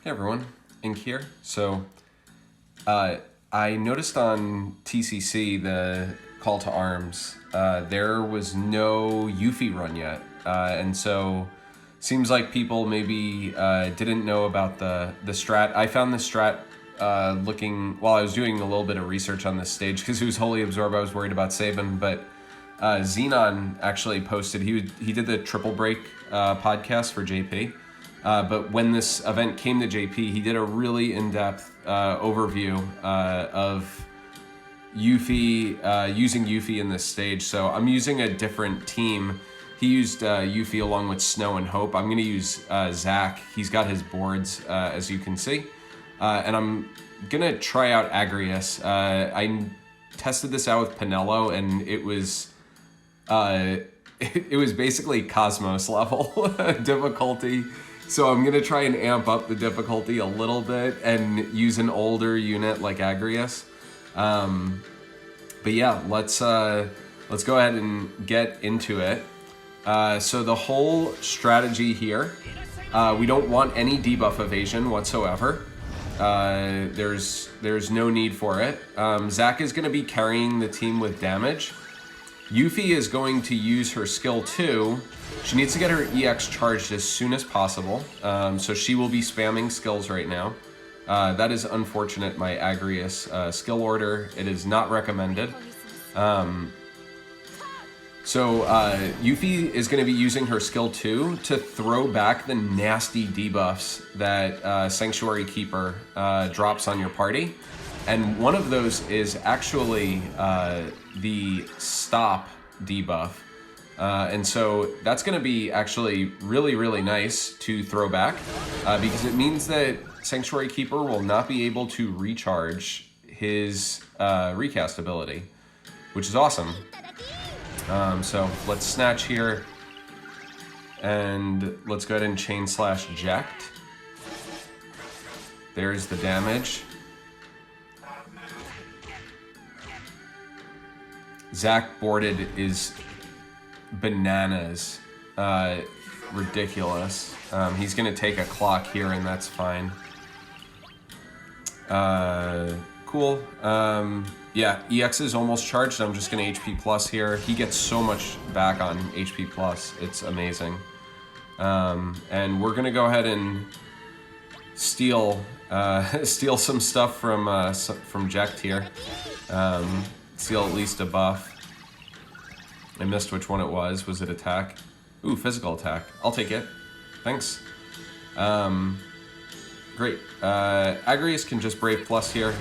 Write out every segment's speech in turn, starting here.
Hey everyone, Ink here. So, I noticed on TCC, the call to arms, there was no Yuffie run yet. And so, seems like people maybe didn't know about the strat. I found the strat looking, while I was doing a little bit of research on this stage, because it was wholly absorbed, I was worried about saving, but Xenon actually posted, he did the Triple Break podcast for JP. But when this event came to JP, he did a really in-depth overview of Yuffie, using Yuffie in this stage. So I'm using a different team. He used Yuffie along with Snow and Hope. I'm going to use Zach. He's got his boards, as you can see. And I'm going to try out Agrius. I tested this out with Pinello, and it was basically Cosmos level difficulty. So I'm gonna try and amp up the difficulty a little bit and use an older unit like Agrius. But yeah, let's go ahead and get into it. So the whole strategy here, we don't want any debuff evasion whatsoever. There's no need for it. Zach is gonna be carrying the team with damage. Yuffie is going to use her skill 2. She needs to get her EX charged as soon as possible. So she will be spamming skills right now. That is unfortunate, my Agrius skill order. It is not recommended. Yuffie is going to be using her skill 2 to throw back the nasty debuffs that Sanctuary Keeper drops on your party. And one of those is actually the stop debuff. And so that's going to be actually really, really nice to throw back because it means that Sanctuary Keeper will not be able to recharge his recast ability, which is awesome. So let's snatch here and let's go ahead and chain slash eject. There's the damage. Zach boarded is bananas, ridiculous. He's gonna take a clock here and that's fine. Cool. Yeah, EX is almost charged. I'm just gonna HP plus here. He gets so much back on HP plus. It's amazing. And we're gonna go ahead and steal some stuff from Jekt here. Steal at least a buff. I missed which one it was. Was it attack? Ooh, physical attack. I'll take it. Thanks. Great. Agrius can just Brave Plus here,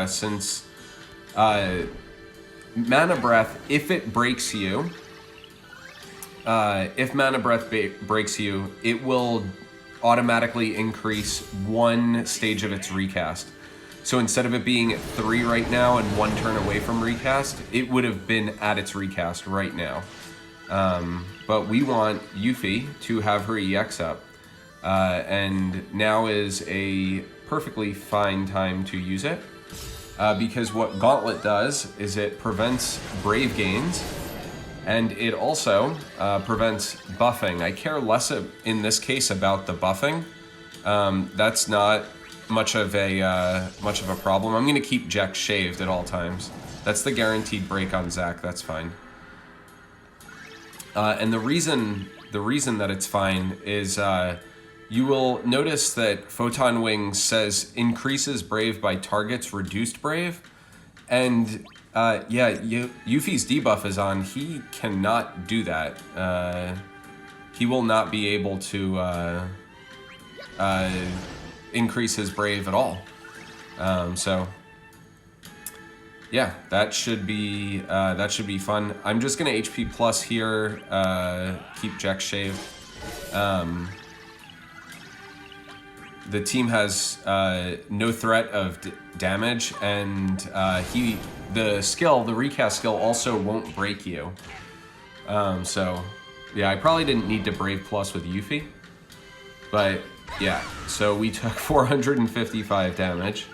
since Mana Breath, if it breaks you, if Mana Breath breaks you, it will automatically increase one stage of its recast. So instead of it being at 3 right now and 1 turn away from recast, it would have been at its recast right now. But we want Yuffie to have her EX up. And now is a perfectly fine time to use it. Because what Gauntlet does is it prevents Brave gains. And it also prevents buffing. I care less in this case about the buffing. That's not much of a problem. I'm gonna keep Jekt shaved at all times. That's the guaranteed break on Zach. That's fine. And the reason that it's fine is you will notice that Photon Wings says increases Brave by targets reduced Brave, and Yuffie's debuff is on. He cannot do that. He will not be able to increase his Brave at all. So yeah, that should be fun. I'm just gonna HP plus here, keep Jekt shaved. The team has no threat of damage, and the recast skill also won't break you. So yeah, I probably didn't need to Brave Plus with Yuffie, but yeah, so we took 455 damage.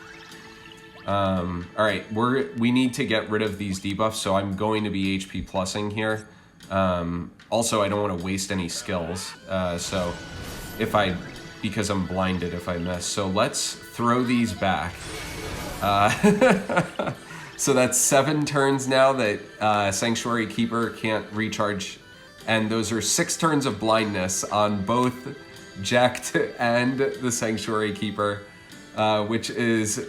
All right, we need to get rid of these debuffs, so I'm going to be HP plussing here. Also, I don't want to waste any skills, so if I because I'm blinded if I miss. So let's throw these back. So that's 7 turns now that Sanctuary Keeper can't recharge. And those are 6 turns of blindness on both Jekt and the Sanctuary Keeper, which is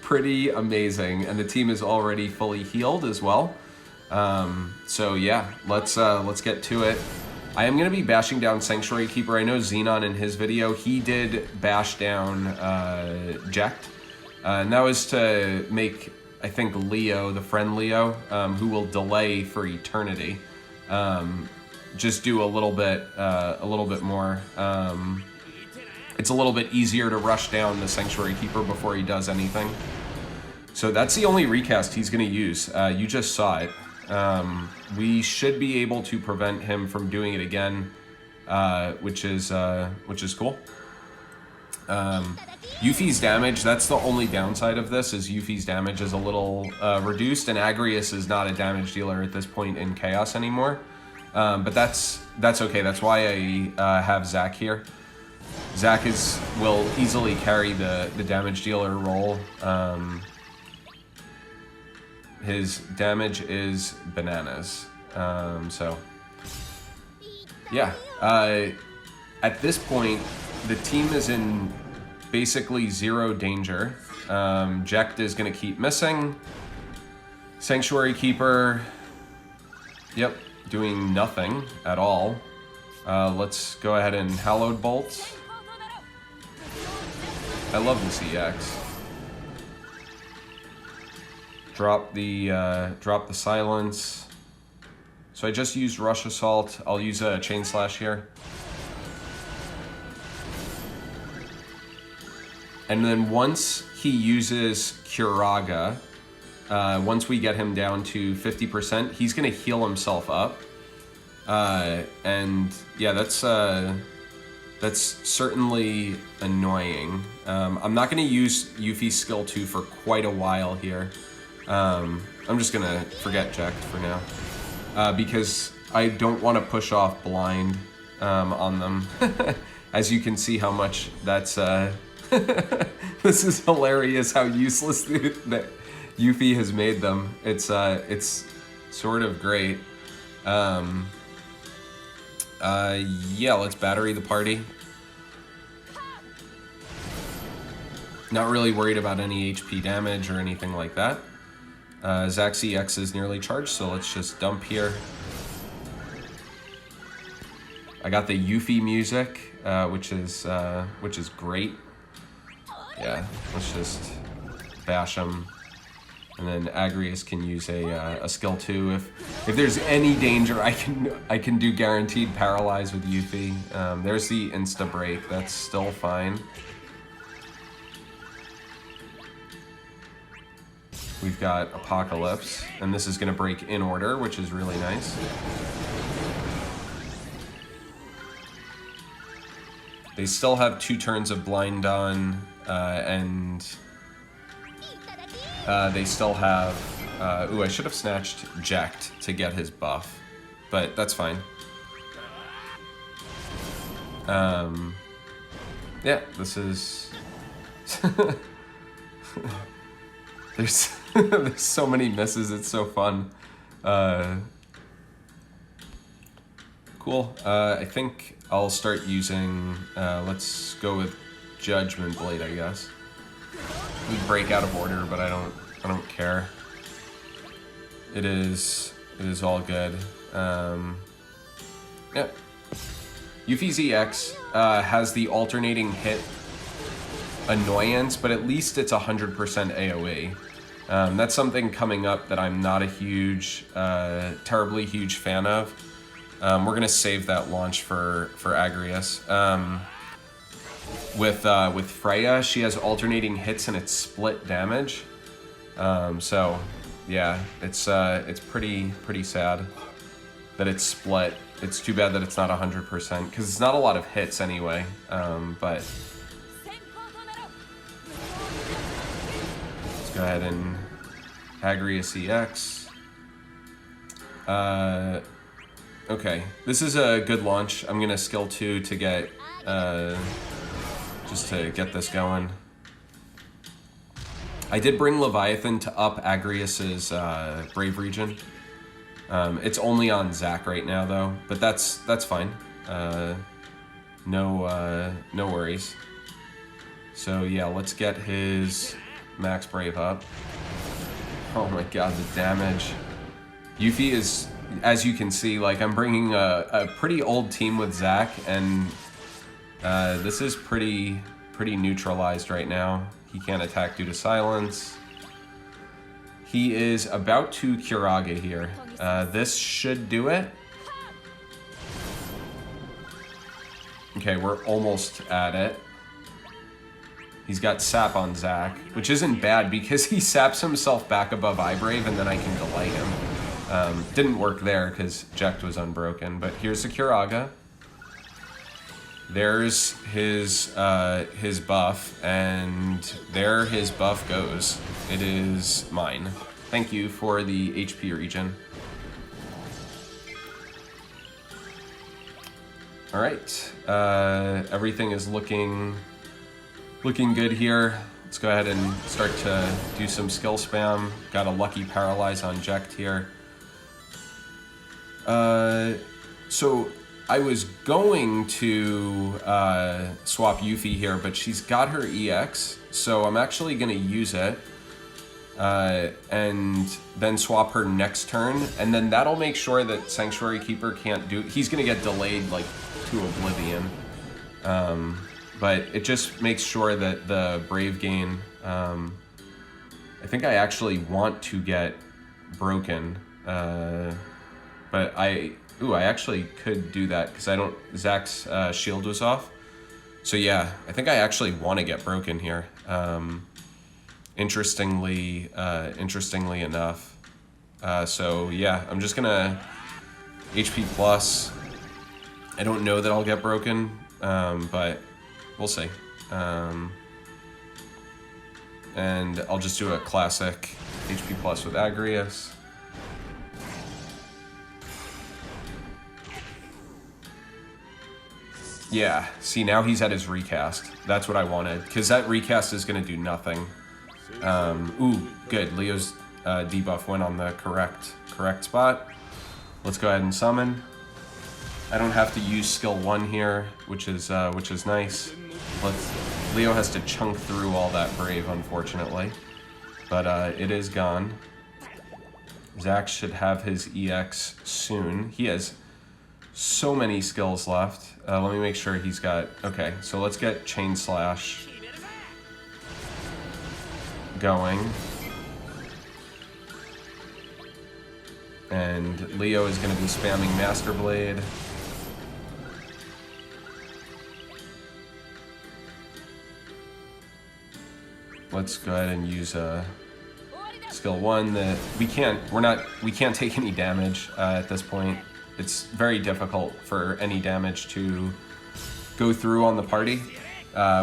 pretty amazing. And the team is already fully healed as well. So yeah, let's get to it. I am going to be bashing down Sanctuary Keeper. I know Xenon in his video, he did bash down Jekt. And that was to make, I think, Leo, the friend Leo, who will delay for eternity, just do a little bit more. It's a little bit easier to rush down the Sanctuary Keeper before he does anything. So that's the only recast he's going to use. You just saw it. We should be able to prevent him from doing it again, which is cool. Yuffie's damage, that's the only downside of this, is Yuffie's damage is a little reduced, and Agrius is not a damage dealer at this point in Chaos anymore. But that's okay. That's why I have Zac here. Zac will easily carry the damage dealer role. His damage is bananas. So yeah, at this point, the team is in basically 0 danger. Jekt is going to keep missing. Sanctuary Keeper, yep, doing nothing at all. Let's go ahead and Hallowed Bolt. I love this EX. Drop the silence. So I just used Rush Assault. I'll use a Chain Slash here. And then once he uses Curaga, once we get him down to 50%, he's gonna heal himself up. And yeah, that's certainly annoying. I'm not gonna use Yuffie's skill 2 for quite a while here. I'm just gonna forget Jekt for now, because I don't want to push off blind on them. As you can see how much that's this is hilarious how useless that Yuffie has made them. It's sort of great. Yeah, let's battery the party. Not really worried about any HP damage or anything like that. Zac's EX is nearly charged, so let's just dump here. I got the Yuffie music, which is great. Yeah, let's just bash him, and then Agrius can use a skill 2. If there's any danger, I can do guaranteed paralyze with Yuffie. There's the insta break. That's still fine. We've got Apocalypse, and this is going to break in order, which is really nice. They still have 2 turns of blind on, and they still have... ooh, I should have snatched Jekt to get his buff, but that's fine. Yeah, this is... There's there's so many misses, it's so fun. Cool. I think I'll start using, let's go with Judgment Blade, I guess. We break out of order, but I don't care. It is all good. Yeah. Yuffie's EX has the alternating hit annoyance, but at least it's 100% AoE. That's something coming up that I'm not a huge, terribly huge fan of. We're gonna save that launch for Agrius. With Freya, she has alternating hits and it's split damage. So yeah, it's pretty sad that it's split. It's too bad that it's not 100% because it's not a lot of hits anyway. But let's go ahead and Agrius EX. Okay, this is a good launch. I'm gonna skill 2 to get just to get this going. I did bring Leviathan to up Agrius's Brave Region. It's only on Zach right now though, but that's fine. No worries. So yeah, let's get his Max Brave up. Oh my god, the damage. Yuffie is, as you can see, like I'm bringing a pretty old team with Zach, and this is pretty neutralized right now. He can't attack due to silence. He is about to Curaga here. This should do it. Okay, we're almost at it. He's got sap on Zach, which isn't bad because he saps himself back above Eyebrave and then I can delay him. Didn't work there because Jekt was unbroken, but here's the Curaga. There's his buff, and there his buff goes. It is mine. Thank you for the HP regen. All right, everything is looking good here. Let's go ahead and start to do some skill spam. Got a lucky paralyze on Jekt here. So I was going to swap Yuffie here, but she's got her EX, so I'm actually going to use it and then swap her next turn, and then that'll make sure that Sanctuary Keeper can't do... He's going to get delayed like to oblivion, but it just makes sure that the Brave gain... I think I actually want to get broken, but I actually could do that because I don't... Zach's shield was off. So yeah, I think I actually want to get broken here. Interestingly enough. So yeah, I'm just gonna HP plus. I don't know that I'll get broken, but we'll see. And I'll just do a classic HP plus with Agrius. Yeah, see, now he's at his recast. That's what I wanted, because that recast is going to do nothing. Ooh, good. Leo's debuff went on the correct spot. Let's go ahead and summon. I don't have to use skill 1 here, which is nice. Leo has to chunk through all that Brave, unfortunately. But it is gone. Zach should have his EX soon. He has so many skills left. Let me make sure he's got... Okay, so let's get Chain Slash going. And Leo is going to be spamming Master Blade. Let's go ahead and use skill 1 that we can't take any damage at this point. It's very difficult for any damage to go through on the party.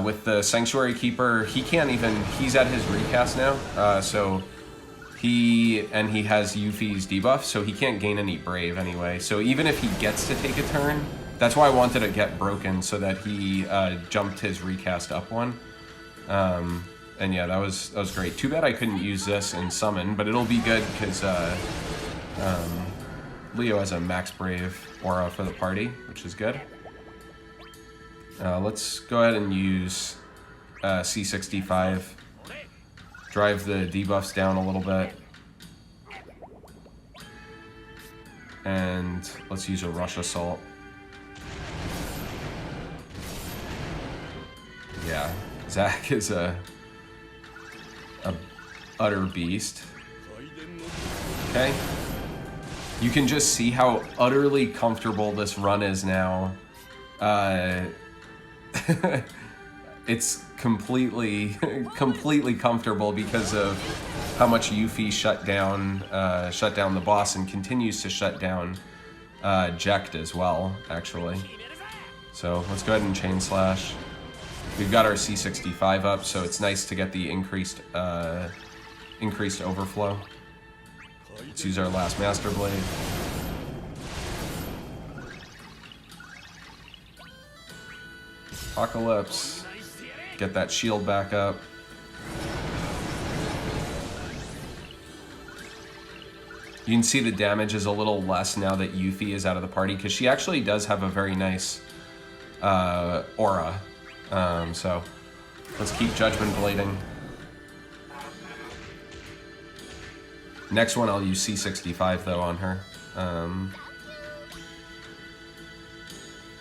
With the Sanctuary Keeper, he's at his recast now, so he has Yuffie's debuff, so he can't gain any Brave anyway. So even if he gets to take a turn, that's why I wanted to get broken, so that he jumped his recast up one. And yeah, that was great. Too bad I couldn't use this in summon, but it'll be good because Leo has a Max Brave aura for the party, which is good. Let's go ahead and use C65. Drive the debuffs down a little bit. And let's use a Rush Assault. Yeah, Zach is a utter beast. Okay. You can just see how utterly comfortable this run is now. It's completely comfortable because of how much Yuffie shut down the boss and continues to shut down Jekt as well, actually. So let's go ahead and Chain Slash. We've got our C65 up, so it's nice to get the increased overflow. Let's use our last Master Blade. Apocalypse. Get that shield back up. You can see the damage is a little less now that Yuffie is out of the party, because she actually does have a very nice aura. So let's keep Judgment Blading. Next one, I'll use C65 though on her.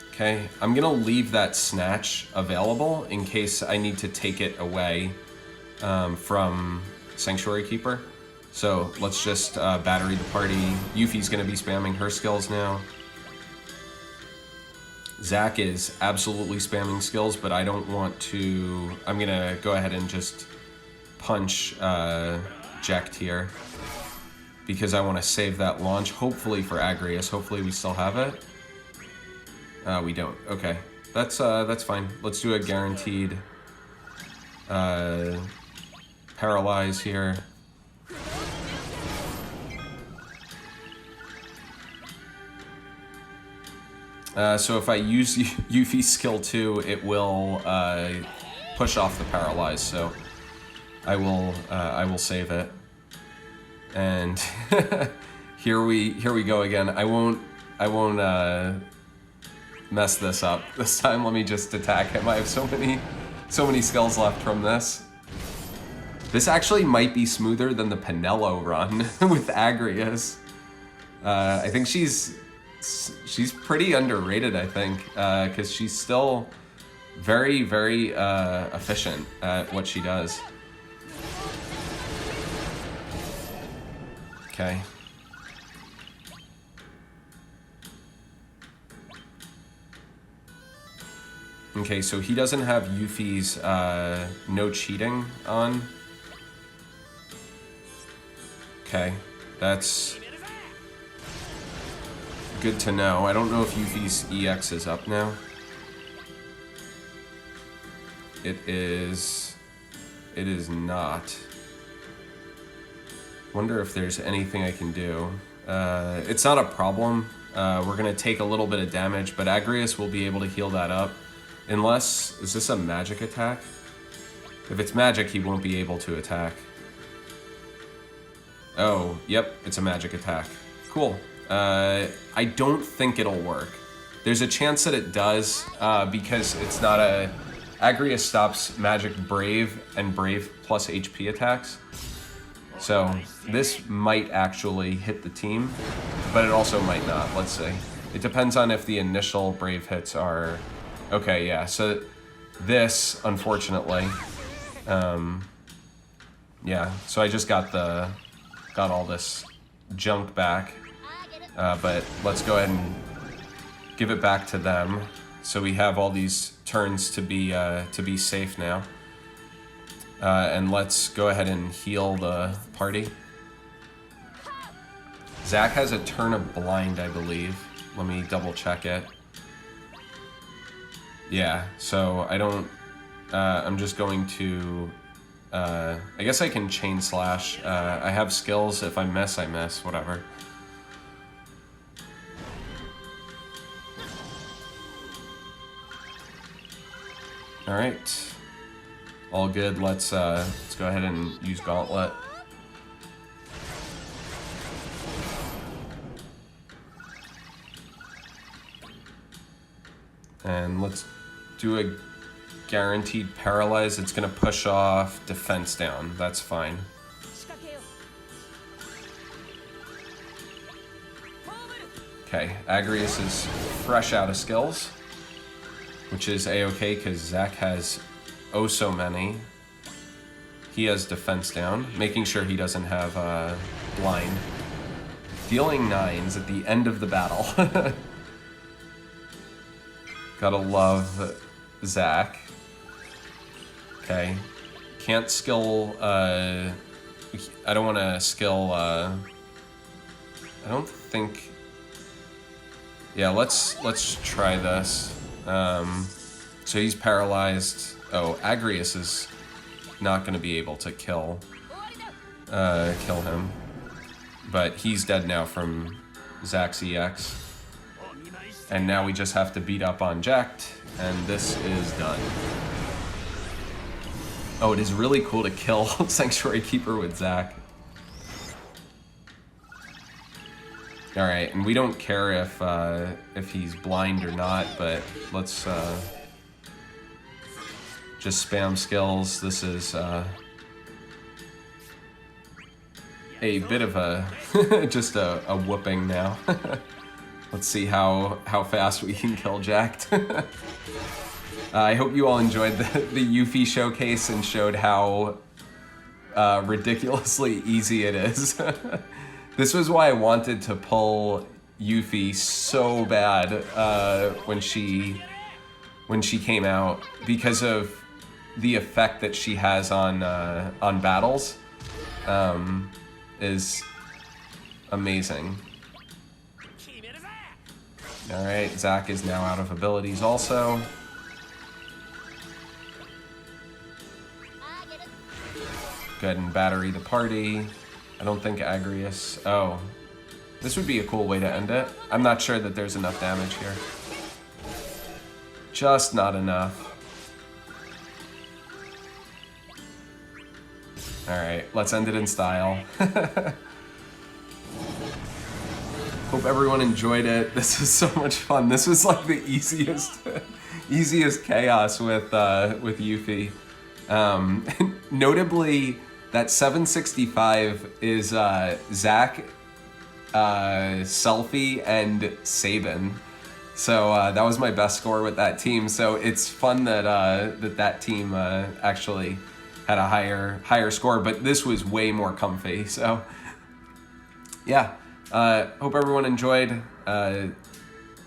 Okay, I'm gonna leave that Snatch available in case I need to take it away from Sanctuary Keeper. So let's just battery the party. Yuffie's gonna be spamming her skills now. Zac is absolutely spamming skills, but I don't want to... I'm gonna go ahead and just punch Jekt here, because I want to save that launch, hopefully for Agrius. Hopefully we still have it. We don't. Okay, that's fine. Let's do a guaranteed paralyze here. So if I use Yuffie's skill 2, it will push off the paralyze. So I will save it. And here we go again. I won't mess this up this time. Let me just attack him. I have so many skills left from this. This actually might be smoother than the Pinello run with Agrius. I think she's pretty underrated, I think, because she's still very, very efficient at what she does. Okay. Okay, so he doesn't have Yuffie's no cheating on. Okay, that's good to know. I don't know if Yuffie's EX is up now. It is not. Wonder if there's anything I can do. It's not a problem. We're gonna take a little bit of damage, but Agrius will be able to heal that up. Unless, is this a magic attack? If it's magic, he won't be able to attack. Oh, yep, it's a magic attack. Cool. I don't think it'll work. There's a chance that it does, because it's not a... Agrius stops magic Brave and Brave plus HP attacks. So this might actually hit the team, but it also might not. Let's see. It depends on if the initial Brave hits are... Okay, yeah, so this, unfortunately... yeah, so I just got all this junk back. But let's go ahead and give it back to them. So we have all these turns to be safe now. And let's go ahead and heal the party. Zac has a turn of blind, I believe. Let me double check it. Yeah, so I don't... I'm just going to... I guess I can chain slash. I have skills. If I miss, I miss. Whatever. All right. All good. Let's go ahead and use Gauntlet. And let's do a guaranteed paralyze. It's gonna push off defense down. That's fine. Okay, Agrius is fresh out of skills, which is a-okay because Zac has oh so many. He has defense down, making sure he doesn't have blind. Dealing 9s at the end of the battle. Gotta love Zac. Okay. Can't skill, I don't want to skill, I don't think... Yeah, let's try this. So he's paralyzed. Oh, Agrius is not going to be able to kill him. But he's dead now from Zac's EX. And now we just have to beat up on Jekt, and this is done. Oh, it is really cool to kill Sanctuary Keeper with Zac. All right, and we don't care if he's blind or not, but let's just spam skills. This is a bit of a just a whooping now. Let's see how fast we can kill Jacked. I hope you all enjoyed the Yuffie showcase and showed how ridiculously easy it is. This was why I wanted to pull Yuffie so bad when she came out, because of the effect that she has on battles is amazing. All right, Zac is now out of abilities also. Go ahead and battery the party. I don't think Agrius... Oh. This would be a cool way to end it. I'm not sure that there's enough damage here. Just not enough. Alright, let's end it in style. Hope everyone enjoyed it. This was so much fun. This was like the easiest chaos with Yuffie. Notably, that 765 is Zac, Selfie, and Sabin. So that was my best score with that team. So it's fun that that team actually had a higher score, but this was way more comfy. So yeah, hope everyone enjoyed.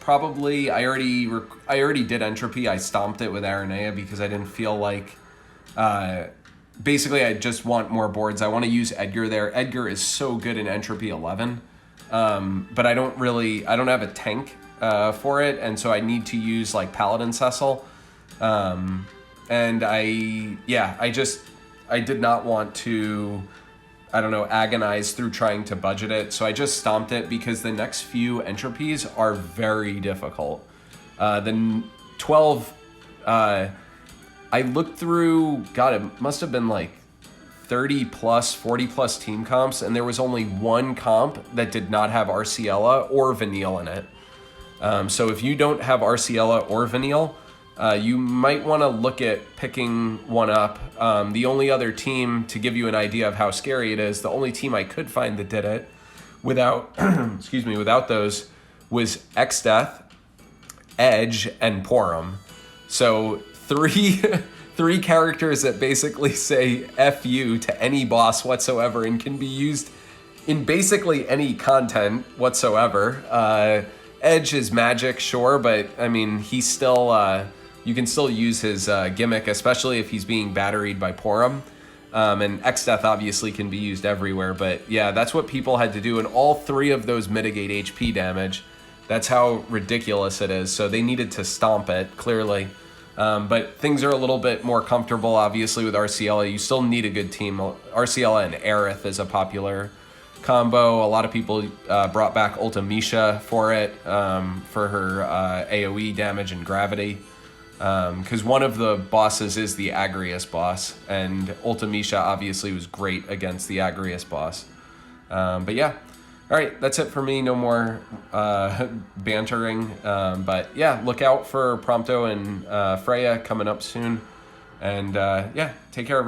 Probably I already did Entropy. I stomped it with Aranea because I didn't feel like. Basically, I just want more boards. I want to use Edgar there. Edgar is so good in Entropy 11, but I don't have a tank for it, and so I need to use like Paladin Cecil. And I did not want to, I don't know, agonize through trying to budget it, so I just stomped it because the next few entropies are very difficult. The 12, I looked through, God, it must have been like 30 plus, 40 plus team comps, and there was only one comp that did not have Arciella or Vanille in it. So if you don't have Arciella or Vanille, you might want to look at picking one up. The only other team, to give you an idea of how scary it is, the only team I could find that did it without, excuse me, without those was Xdeath, Edge, and Porum. So three characters that basically say F you to any boss whatsoever and can be used in basically any content whatsoever. Edge is magic, sure, but I mean, he's still, you can still use his gimmick, especially if he's being batteried by Porum. And Xdeath obviously can be used everywhere, but yeah, that's what people had to do, and all three of those mitigate HP damage. That's how ridiculous it is, so they needed to stomp it, clearly. But things are a little bit more comfortable, obviously, with Arciella. You still need a good team. Arciella and Aerith is a popular combo. A lot of people brought back Ultimisha for it, for her AoE damage and gravity. Because one of the bosses is the Agrius boss, and Ultimisha obviously was great against the Agrius boss. But yeah. All right, that's it for me. No more bantering. But yeah, look out for Prompto and Freya coming up soon. And yeah, take care, everyone.